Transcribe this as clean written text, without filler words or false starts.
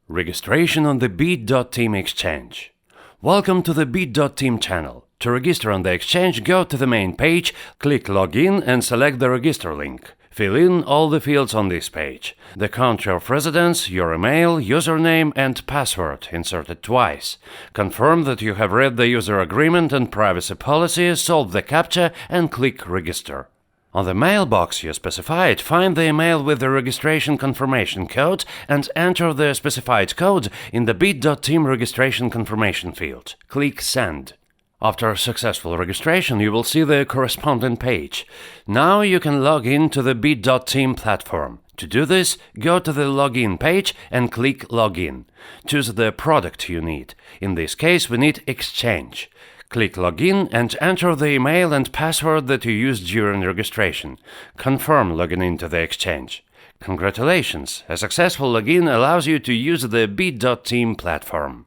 Registration on the Bit.team exchange. Welcome to the Bit.team channel. To register on the exchange, go to the main page, click Login and select the register link. Fill in all the fields on this page. The country of residence, your email, username and password inserted twice. Confirm that you have read the user agreement and privacy policy, solve the CAPTCHA and click Register. On the mailbox you specified, find the email with the registration confirmation code and enter the specified code in the Bit.team registration confirmation field. Click Send. After successful registration, you will see the corresponding page. Now you can log in to the Bit.team platform. To do this, go to the Login page and click Login. Choose the product you need. In this case, we need Exchange. Click Login and enter the email and password that you used during registration. Confirm logging into the exchange. Congratulations! A successful login allows you to use the Bit.team platform.